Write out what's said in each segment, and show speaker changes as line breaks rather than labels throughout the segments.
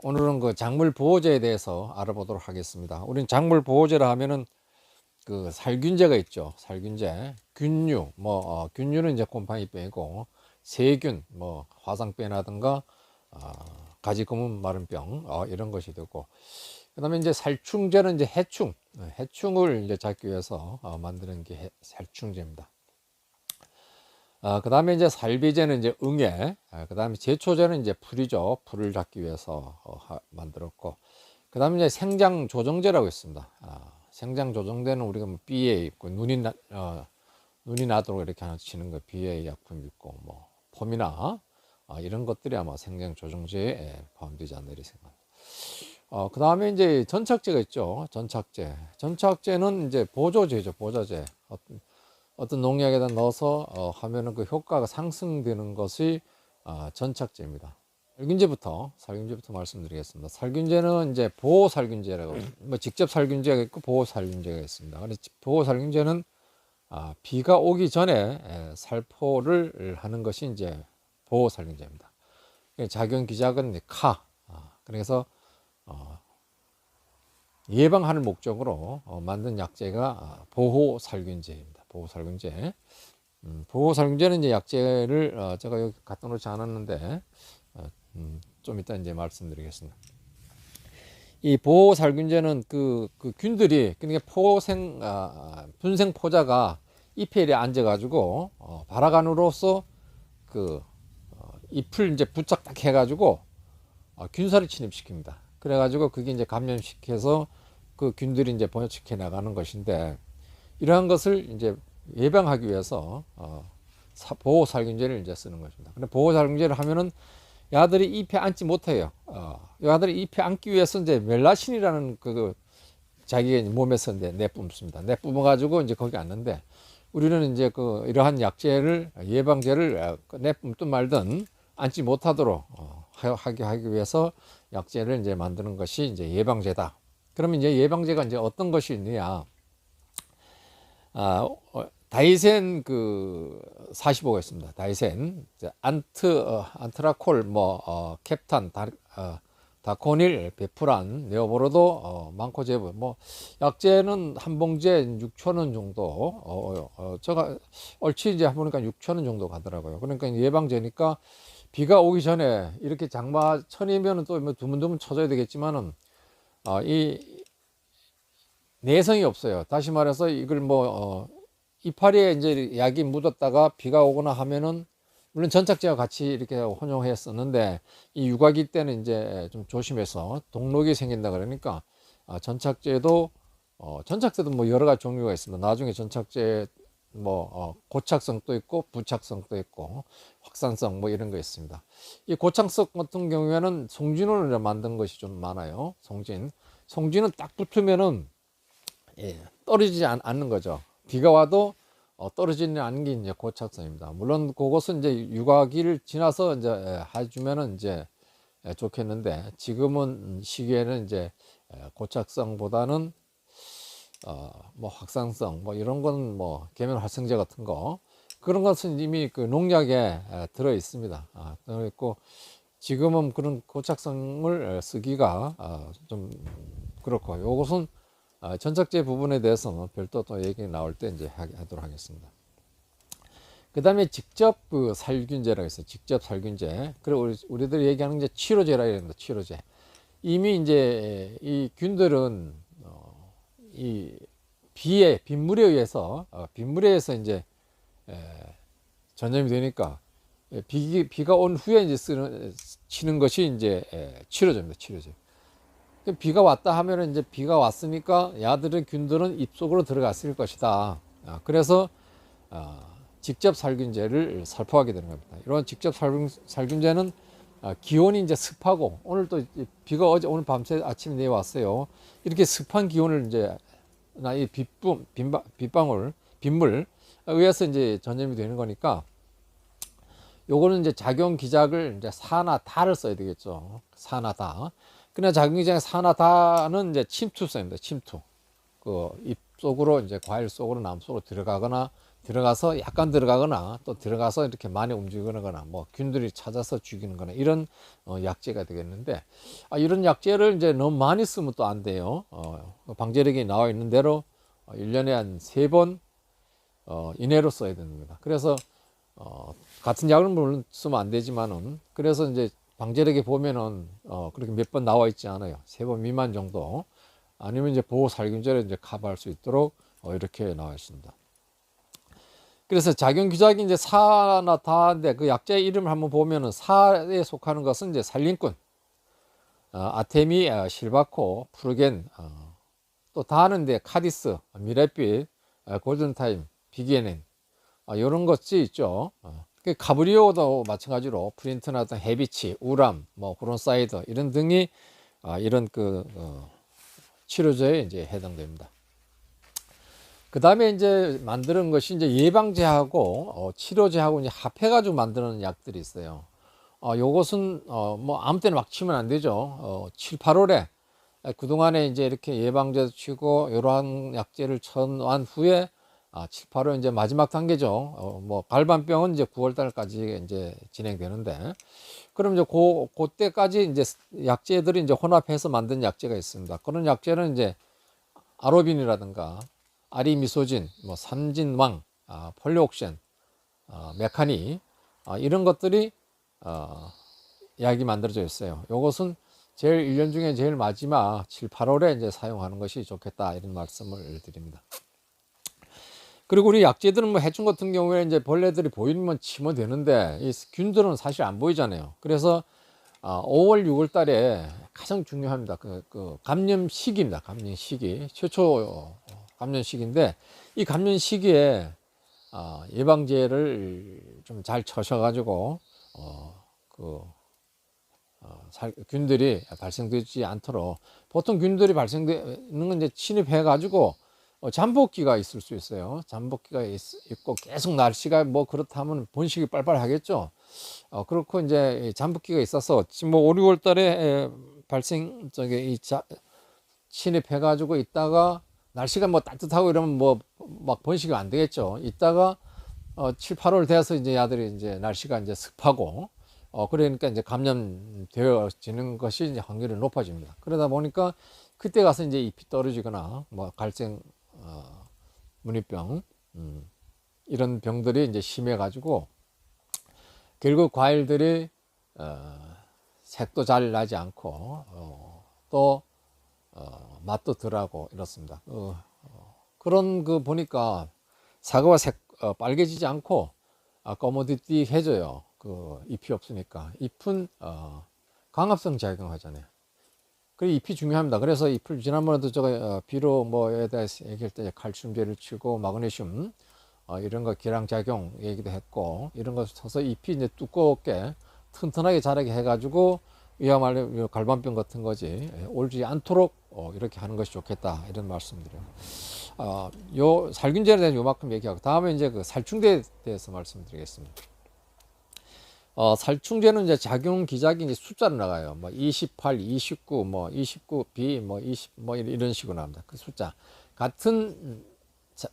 오늘은 그 작물 보호제에 대해서 알아보도록 하겠습니다. 우리는 작물 보호제라 하면은 그 살균제가 있죠. 살균제, 균류, 균류는 이제 곰팡이병이고, 세균, 화상병이라든가 가지검은 마른병 이런 것이 되고, 그다음에 이제 살충제는 이제 해충을 이제 잡기 위해서 만드는 게 살충제입니다. 그 다음에 이제 살비제는 이제 응애, 그 다음에 제초제는 이제 풀이죠. 풀을 잡기 위해서 만들었고, 그 다음에 이제 생장 조정제라고 있습니다. 생장 조정제는 우리가 뭐 BA 있고, 눈이 나도록 이렇게 하나 치는 거 BA 약품 있고, 뭐 폼이나 이런 것들이 아마 생장 조정제에 포함되지 않나 이렇게 생각합니다. 그 다음에 이제 전착제가 있죠. 전착제는 이제 보조제죠. 보조제. 어떤 농약에다 넣어서 하면은 그 효과가 상승되는 것이 전착제입니다. 살균제부터 말씀드리겠습니다. 살균제는 이제 보호 살균제라고, 직접 살균제가 있고 보호 살균제가 있습니다. 근데 보호 살균제는 비가 오기 전에 살포를 하는 것이 이제 보호 살균제입니다. 작용 기작은 그래서 예방하는 목적으로 만든 약제가 보호 살균제입니다. 보호 살균제는 이제 약제를 제가 여기 갖다 놓지 않았는데 좀 이따 이제 말씀드리겠습니다. 이 보호 살균제는 그 균들이, 그러니까 분생 포자가 잎에 앉아가지고 발화관으로서 그 잎을 이제 부착 딱 해가지고 균사를 침입시킵니다. 그래가지고 그게 이제 감염시켜서 그 균들이 이제 번식해 나가는 것인데, 이러한 것을 이제 예방하기 위해서 보호 살균제를 이제 쓰는 것입니다. 근데 보호 살균제를 하면은 야들이 잎에 앉지 못해요. 야들이 잎에 앉기 위해서 이제 멜라신이라는 자기 몸에서 이제 내뿜습니다. 내뿜어가지고 이제 거기 앉는데, 우리는 이제 이러한 약제를, 예방제를 내뿜든 말든 앉지 못하도록 하기 위해서 약제를 이제 만드는 것이 이제 예방제다. 그러면 이제 예방제가 이제 어떤 것이 있느냐? 다이센 45가 있습니다. 다이센, 안트라콜, 캡탄, 다코닐, 베프란, 네오보로도, 많고 제법, 약제는 한 봉지에 6,000원 정도, 제가 얼추 이제 해보니까 6,000원 정도 가더라고요. 그러니까 예방제니까 비가 오기 전에 이렇게 장마철이면 또 드문드문 쳐줘야 되겠지만은, 이 내성이 없어요. 다시 말해서 이걸 이파리에 이제 약이 묻었다가 비가 오거나 하면은, 물론 전착제와 같이 이렇게 혼용했었는데, 이 유과기 때는 이제 좀 조심해서 동록이 생긴다 그러니까 전착제도 여러 가지 종류가 있습니다. 나중에 전착제 고착성도 있고 부착성도 있고 확산성 이런 거 있습니다. 이 고착성 같은 경우에는 송진으로 만든 것이 좀 많아요. 송진은 딱 붙으면은 떨어지지 않는 거죠. 비가 와도 떨어지는 않는 게 이제 고착성입니다. 물론 그것은 이제 유과기를 지나서 이제 해주면은 이제 좋겠는데, 지금은 시기에는 이제 고착성보다는 확산성 이런 건 계면 활성제 같은 거, 그런 것은 이미 그 농약에 들어 있습니다. 들어 있고, 지금은 그런 고착성을 쓰기가 좀 그렇고, 요것은 전착제 부분에 대해서는 별도 또 얘기 나올 때 이제 하도록 하겠습니다. 그 다음에 직접 살균제라고 있어요. 직접 살균제. 그리고 우리들이 얘기하는 게 치료제라 이런 거, 치료제. 이미 이제 이 균들은 이 빗물에 의해서 이제 전염이 되니까, 비가 온 후에 이제 치는 것이 이제 치료제입니다. 치료제. 비가 왔다 하면은, 이제 비가 왔으니까 균들은 입속으로 들어갔을 것이다. 그래서 직접 살균제를 살포하게 되는 겁니다. 이런 직접 살균제는 기온이 이제 습하고, 오늘 또 비가 오늘 밤새 아침에 내왔어요. 이렇게 습한 기온을 이제 이 빗물 의해서 이제 전염이 되는 거니까, 요거는 이제 작용 기작을 이제 사나 다를 써야 되겠죠. 사나 다. 그러나 작용 기작의 사나 다는 이제 침투성입니다. 침투. 잎 속으로, 이제 과일 속으로, 나무 속으로 들어가거나 들어가서 약간 들어가거나 또 들어가서 이렇게 많이 움직이거나 뭐 균들이 찾아서 죽이는 거나 이런 약재가 되겠는데, 이런 약재를 이제 너무 많이 쓰면 또 안 돼요. 방제력이 나와 있는 대로 1년에 한 3번 이내로 써야 됩니다. 그래서 같은 약을 물론 쓰면 안 되지만은, 그래서 이제 방제력에 보면은 그렇게 몇 번 나와 있지 않아요. 3번 미만 정도, 아니면 이제 보호 살균제를 이제 커버할 수 있도록 이렇게 나와 있습니다. 그래서 작용 규작이 이제 사나 다인데, 그 약자의 이름을 한번 보면은 사에 속하는 것은 이제 살림꾼, 아테미, 실바코, 프루겐, 또 다하는데 카디스, 미레필, 골든타임, 비기에넨, 이런 것이 있죠. 그 가브리오도 마찬가지로 프린트나 헤비치, 우람, 뭐 브론사이드 이런 등이 이런 그 치료제에 이제 해당됩니다. 그 다음에 이제 만드는 것이 이제 예방제하고 치료제하고 이제 합해가지고 만드는 약들이 있어요. 요것은 뭐 아무 때나 막 치면 안 되죠. 7, 8월에 그동안에 이제 이렇게 예방제도 치고 이러한 약제를 쳐놓은 후에 7, 8월 이제 마지막 단계죠. 뭐 갈반병은 이제 9월 달까지 이제 진행되는데, 그럼 이제 그때까지 이제 약제들이 이제 혼합해서 만든 약제가 있습니다. 그런 약제는 이제 아로빈이라든가 아리미소진, 뭐 삼진왕, 폴리옥센, 메카니, 이런 것들이 약이 만들어져 있어요. 이것은 제일 1년 중에 제일 마지막 7, 8월에 이제 사용하는 것이 좋겠다, 이런 말씀을 드립니다. 그리고 우리 약재들은 뭐 해충 같은 경우에 이제 벌레들이 보이면 치면 되는데, 이 균들은 사실 안 보이잖아요. 그래서 5월, 6월 달에 가장 중요합니다. 그 감염 시기입니다. 감염 시기. 최초 감염 시기인데, 이 감염 시기에 예방제를 좀 잘 쳐셔가지고 균들이 발생되지 않도록, 보통 균들이 발생되는 건 이제 침입해가지고 잠복기가 있을 수 있어요. 잠복기가 있고 계속 날씨가 뭐 그렇다면 번식이 빨빨 하겠죠. 그렇고 이제 잠복기가 있어서 지금 뭐 5, 6월 달에 침입해가지고 있다가 날씨가 뭐 따뜻하고 이러면 뭐 막 번식이 안 되겠죠. 있다가 7, 8월 돼서 이제 야들이 이제 날씨가 이제 습하고 그러니까 이제 감염되어지는 것이 이제 확률이 높아집니다. 그러다 보니까 그때 가서 이제 잎이 떨어지거나 뭐 갈색 문희병, 이런 병들이 이제 심해가지고 결국 과일들이 색도 잘 나지 않고 또 맛도 덜하고 이렇습니다. 그런 거 보니까 사과가 빨개지지 않고 거무디띠해져요. 그 잎이 없으니까. 잎은 광합성 작용하잖아요. 그 잎이 중요합니다. 그래서 잎을 지난번에도 제가 비료 뭐에 대해서 얘기할 때 칼슘제를 치고 마그네슘 이런 거 기량작용 얘기도 했고, 이런 거 쳐서 잎이 이제 두껍게 튼튼하게 자라게 해가지고 이야말로 갈반병 같은 거지 올지 않도록 이렇게 하는 것이 좋겠다, 이런 말씀드려요. 요 살균제에 대해서 요만큼 얘기하고, 다음에 이제 그 살충제에 대해서 말씀드리겠습니다. 살충제는 이제 작용 기작이 이제 숫자로 나가요. 뭐 28, 29, 뭐 29B, 뭐 20, 뭐 이런 식으로 나옵니다. 그 숫자 같은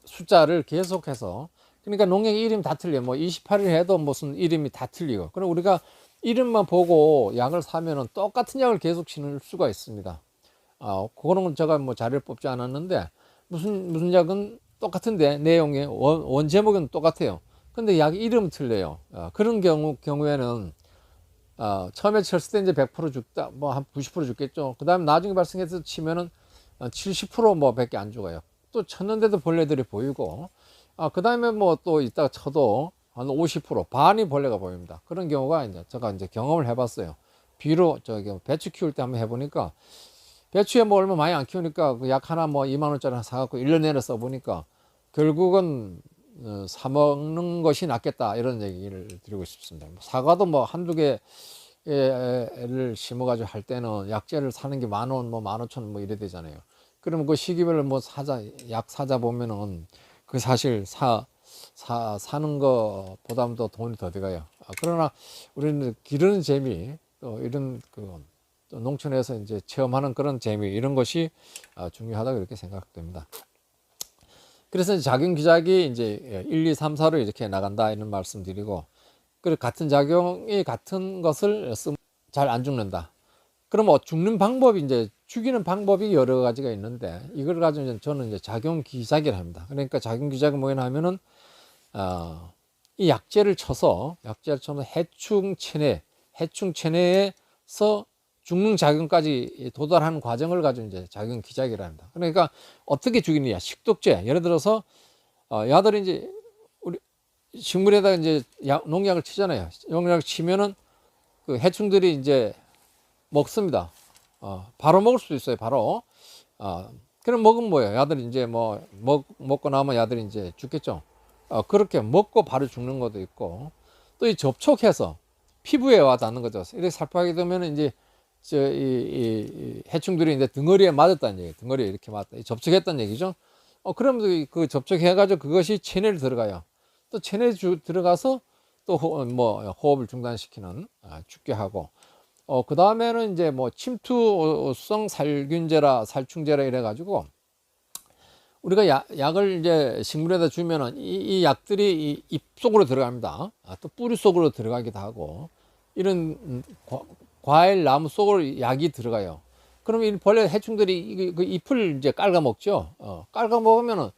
숫자를 계속해서, 그러니까 농약 이름 다 틀려. 뭐 28을 해도 무슨 이름이 다 틀리고. 그럼 우리가 이름만 보고 약을 사면은 똑같은 약을 계속 치는 수가 있습니다. 그거는 제가 뭐 자료를 뽑지 않았는데, 무슨 약은 똑같은데 내용이 원 제목은 똑같아요. 근데 약 이름 틀려요. 그런 경우에는 처음에 쳤을 때 이제 100% 죽다, 뭐 한 90% 죽겠죠. 그 다음에 나중에 발생해서 치면은 70%뭐 밖에 안 죽어요. 또 쳤는데도 벌레들이 보이고, 그 다음에 뭐 또 이따가 쳐도 한 50% 반이 벌레가 보입니다. 그런 경우가 이제 제가 이제 경험을 해봤어요. 비료 저기 배추 키울 때 한번 해보니까, 배추에 뭐 얼마 많이 안 키우니까 그 약 하나 뭐 2만 원짜리 사갖고 1년 내내 써보니까 결국은 사 먹는 것이 낫겠다, 이런 얘기를 드리고 싶습니다. 사과도 뭐 한두 개를 심어가지고 할 때는 약재를 사는 게 10,000원, 뭐 15,000원 뭐 이래 되잖아요. 그러면 그 시기별로 뭐 약 사자 보면은 그 사실 사는 거보다는 더 돈이 더 들어가요. 그러나 우리는 기르는 재미, 또 이런 또 농촌에서 이제 체험하는 그런 재미, 이런 것이 중요하다고 이렇게 생각됩니다. 그래서 작용기작이 이제 1, 2, 3, 4로 이렇게 나간다 이런 말씀드리고, 그리고 같은 작용이 같은 것을 쓰면 잘 안 죽는다. 그럼 뭐 죽는 방법이 이제 죽이는 방법이 여러 가지가 있는데 이걸 가지고 이제 저는 이제 작용기작이라 합니다. 그러니까 작용기작은 뭐냐 하면은 이 약재를 쳐서 해충 체내에서 죽는 작용까지 도달하는 과정을 가지고 이제 작용기작이라 합니다. 그러니까 어떻게 죽이느냐, 식독제. 예를 들어서 야들이 이제 우리 식물에다가 이제 농약을 치잖아요. 농약을 치면은 그 해충들이 이제 먹습니다. 바로 먹을 수도 있어요. 바로. 그럼 먹으면 뭐예요? 야들이 이제 뭐 먹고 나면 야들이 이제 죽겠죠. 그렇게 먹고 바로 죽는 것도 있고, 또 이 접촉해서 피부에 와 닿는 거죠. 이렇게 살포하게 되면 이제 이 해충들이 이제 등어리에 맞았다는 얘기예요. 등어리에 이렇게 맞다. 접촉했다는 얘기죠. 그러면 그 접촉해가지고 그것이 체내를 들어가요. 또 체내에 들어가서 또 호흡을 중단시키는, 죽게 하고, 그 다음에는 이제 뭐 침투성 살충제라 이래가지고 우리가 약을 이제 식물에다 주면은 이 약들이 잎 속으로 들어갑니다. 또 뿌리 속으로 들어가기도 하고, 이런 과일 나무 속으로 약이 들어가요. 그러면 이 벌레 해충들이 그 잎을 이제 깔아 먹죠. 깔아 먹으면은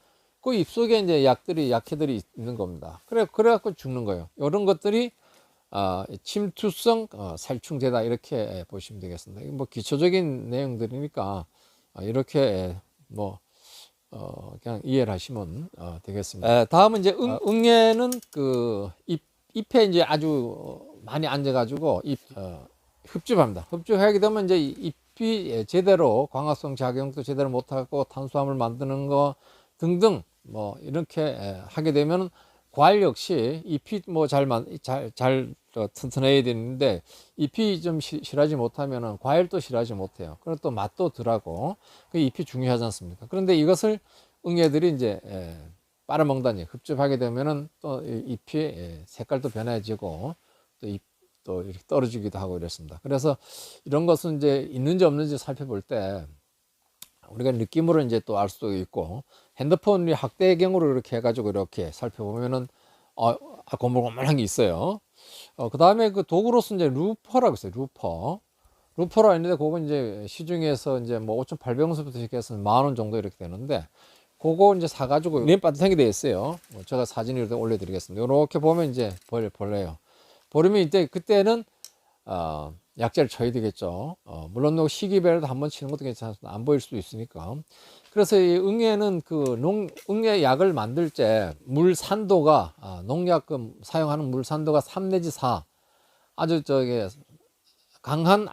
그 잎 속에 이제 약해들이 있는 겁니다. 그래갖고 죽는 거예요. 이런 것들이 침투성 살충제다 이렇게 보시면 되겠습니다. 뭐 기초적인 내용들이니까 이렇게 뭐 그냥 이해를 하시면 되겠습니다. 다음은 이제 응애는 그 잎에 이제 아주 많이 앉아가지고 흡집합니다. 흡집하게 되면 이제 잎이 제대로 광합성 작용도 제대로 못하고 탄수화물 만드는 거 등등 뭐 이렇게 하게 되면 과일 역시 잎이 뭐 잘 튼튼해야 되는데 잎이 좀 실하지 못하면은 과일도 실하지 못해요. 그리고 또 맛도 덜하고 그 잎이 중요하지 않습니까? 그런데 이것을 응애들이 이제 빨아먹다니 흡집하게 되면은 또 잎이 색깔도 변해지고 또 잎도 이렇게 떨어지기도 하고 이랬습니다. 그래서 이런 것은 이제 있는지 없는지 살펴볼 때 우리가 느낌으로 이제 또 알 수도 있고, 핸드폰이 학대경으로 이렇게 해가지고 이렇게 살펴보면은 고물고물한 게 있어요. 그 다음에 그 도구로서 이제 루퍼라고 있어요. 루퍼라 있는데 그건 이제 시중에서 이제 뭐 5,800원부터 시작해서 10,000원 정도 이렇게 되는데, 그거 이제 사가지고 맨 바닥에 되어 있어요. 제가 사진을 올려드리겠습니다. 이렇게 보면 이제 벌레요. 버리면 이제 그때는 약재를 쳐야 되겠죠. 물론 시기별로 한번 치는 것도 괜찮습니다. 안 보일 수도 있으니까. 그래서 이 응애는 응애 약을 만들 때 물 산도가 농약 사용하는 물 산도가 3 내지 4, 아주 강한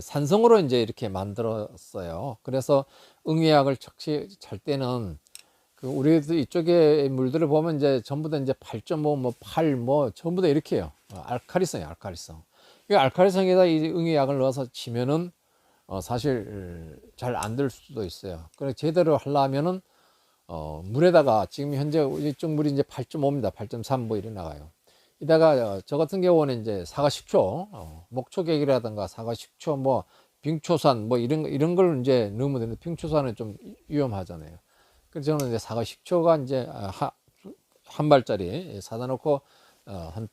산성으로 이제 이렇게 만들었어요. 그래서 응애약을 찰 때는 우리 이쪽에 물들을 보면 이제 전부 다 이제 8.5, 뭐 8, 뭐 전부 다 이렇게 해요. 알카리성이에요, 알카리성. 이 알카리성에다 이 응애약을 넣어서 치면은 사실 잘 안 될 수도 있어요. 그래 제대로 하려면은 물에다가 지금 현재 이쪽 물이 이제 8.5입니다. 8.3 뭐 이래 나가요. 이다가 저 같은 경우는 이제 사과식초, 목초객이라든가 사과식초, 뭐 빙초산 뭐 이런 걸 이제 넣으면 되는데, 빙초산은 좀 위험하잖아요. 그래서 저는 이제 사과식초가 이제 한 발짜리 사다 놓고 한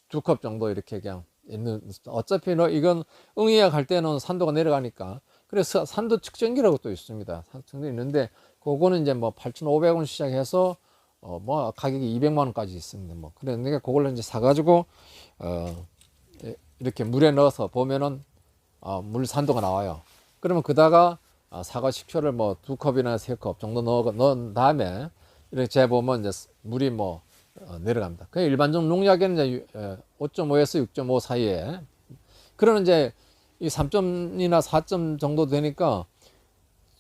2컵 정도 이렇게 그냥 있는, 어차피 이건 응애약 할 때는 산도가 내려가니까. 그래서 산도 측정기라고 또 있습니다. 산도 있는데 그거는 이제 뭐 8,500원 시작해서 뭐 가격이 200만 원까지 있습니다. 뭐 그러니까 그걸 이제 사가지고 이렇게 물에 넣어서 보면은 물 산도가 나와요. 그러면 그다가 사과 식초를 뭐 2컵이나 3컵 정도 넣은 다음에 이렇게 재보면 이제 물이 뭐 내려갑니다. 그 일반적 농약에는 이제 5.5에서 6.5 사이에, 그러는 이제 이 3점이나 4점 정도 되니까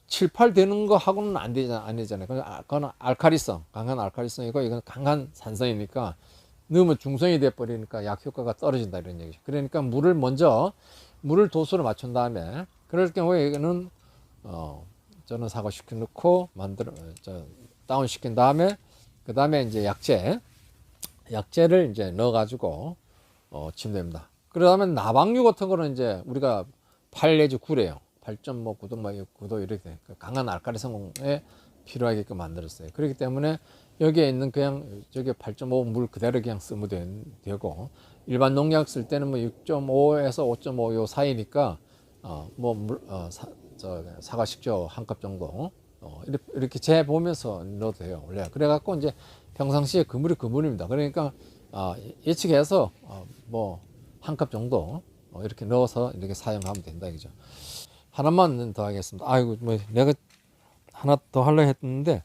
7, 8 되는 거 하고는 아니잖아요. 그건 알카리성, 강한 알카리성이고 이건 강한 산성이니까 넣으면 중성이 돼 버리니까 약 효과가 떨어진다 이런 얘기죠. 그러니까 물을 도수로 맞춘 다음에, 그럴 경우에는 저는 사과식초 넣고 다운 시킨 다음에 그 다음에 이제 약재를 이제 넣어가지고 치면 됩니다. 그러다음에 나방류 같은 거는 이제 우리가 8 내지 9래요. 8.9도, 9도 이렇게 돼. 강한 알카리성에 필요하게끔 만들었어요. 그렇기 때문에 여기에 있는 그냥 저게 8.5 물 그대로 그냥 쓰면 되고, 일반 농약 쓸 때는 뭐 6.5에서 5.5 요 사이니까 사과 식초 한 컵 정도 이렇게 재 보면서 넣어도 돼요. 원래 그래갖고 이제 평상시에 그물이 그물입니다. 그러니까 예측해서 뭐 한 컵 정도 이렇게 넣어서 이렇게 사용하면 된다 이죠. 하나만 더 하겠습니다. 아이고 뭐 내가 하나 더 하려 했는데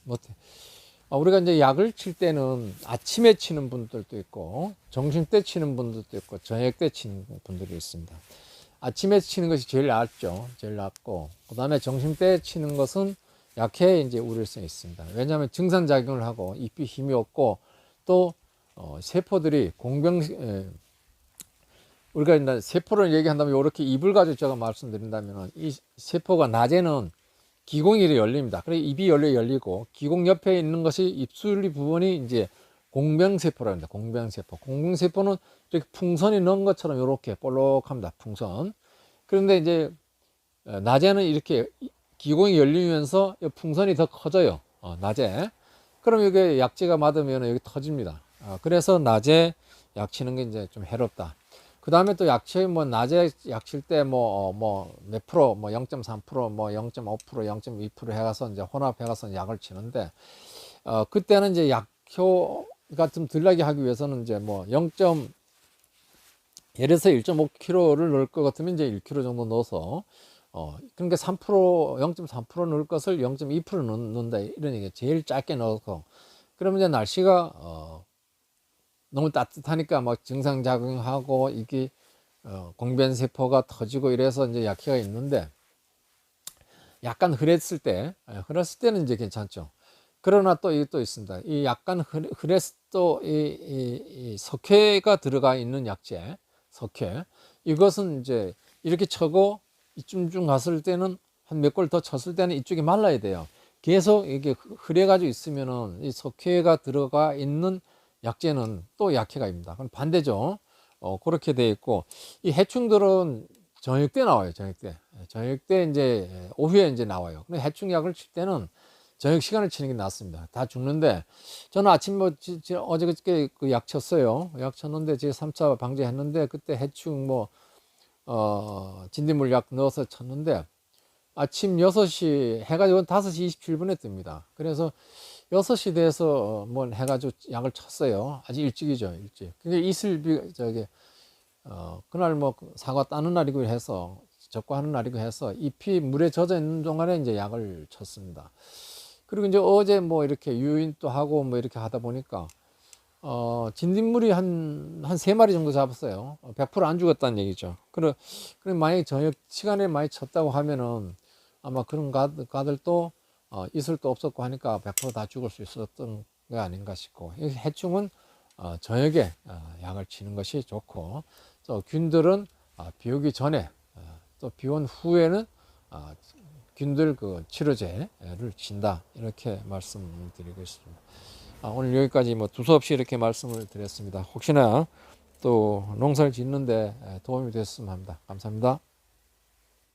뭐 우리가 이제 약을 칠 때는 아침에 치는 분들도 있고 점심 때 치는 분들도 있고 저녁 때 치는 분들이 있습니다. 아침에 치는 것이 제일 낫죠. 제일 낫고 그 다음에 점심 때 치는 것은 약해 이제 우려성이 있습니다. 왜냐하면 증상작용을 하고 잎이 힘이 없고 또 세포들이 우리가 이제 세포를 얘기한다면 이렇게 잎을 가지고 제가 말씀드린다면 이 세포가 낮에는 기공이 열립니다. 그래 입이 열리고 기공 옆에 있는 것이 입술 부분이 이제 공병세포라고 합니다. 공병세포. 공병세포는 이렇게 풍선이 넣은 것처럼 이렇게 볼록합니다. 풍선. 그런데 이제 낮에는 이렇게 기공이 열리면서 풍선이 더 커져요. 낮에. 그럼 이게 약재가 맞으면 여기 터집니다. 그래서 낮에 약 치는 게 이제 좀 해롭다. 그 다음에 또 약치 뭐 낮에 약 칠 때 몇 프로 뭐 0.3% 뭐 0.5% 0.2% 해가서 이제 혼합해가서 약을 치는데 그때는 이제 약효가 좀 덜 나게 하기 위해서는 이제 뭐 0. 예를 들어서 1.5kg를 넣을 것 같으면 이제 1kg 정도 넣어서 그러니까 3% 0.3% 넣을 것을 0.2% 넣는다 이런 얘기. 제일 짧게 넣어서 그러면 이제 날씨가 너무 따뜻하니까 막 증상작용하고 이게 공변세포가 터지고 이래서 이제 약해가 있는데 약간 흐렸을 때는 이제 괜찮죠. 그러나 또 이게 또 있습니다. 이 약간 흐렸도 이 석회가 들어가 있는 약재, 석회. 이것은 이제 이렇게 쳐고 이쯤 갔을 때는 한 몇 골 더 쳤을 때는 이쪽이 말라야 돼요. 계속 이게 흐려가지고 있으면은 이 석회가 들어가 있는 약재는 또 약해가입니다. 그럼 반대죠. 그렇게 돼 있고 이 해충들은 저녁 때 나와요. 저녁 때 이제 오후에 이제 나와요. 근데 해충약을 칠 때는 저녁 시간을 치는 게 낫습니다. 다 죽는데 저는 아침 어제 그저께 그 약 쳤어요. 약 쳤는데 제가 3차 방제했는데 그때 해충 진딧물약 넣어서 쳤는데 아침 6시 해가지고 5시 27분에 뜹니다. 그래서 6시 돼서 해가지고 약을 쳤어요. 아주 일찍이죠, 일찍. 그게 이슬비, 그날 사과 따는 날이고 해서, 적과하는 날이고 해서 잎이 물에 젖어 있는 동안에 이제 약을 쳤습니다. 그리고 이제 어제 이렇게 유인도 하고 이렇게 하다 보니까, 진딧물이 한 3마리 정도 잡았어요. 100%안 죽었다는 얘기죠. 그럼 만약에 저녁 시간에 많이 쳤다고 하면은 아마 그런 가들도 이슬도 없었고 하니까 100%다 죽을 수 있었던 게 아닌가 싶고, 해충은 저녁에 약을 치는 것이 좋고, 또 균들은 비 오기 전에 또 비 온 후에는 균들 그 치료제를 친다 이렇게 말씀드리고 있습니다. 오늘 여기까지 두서없이 이렇게 말씀을 드렸습니다. 혹시나 또 농사를 짓는데 도움이 됐으면 합니다. 감사합니다.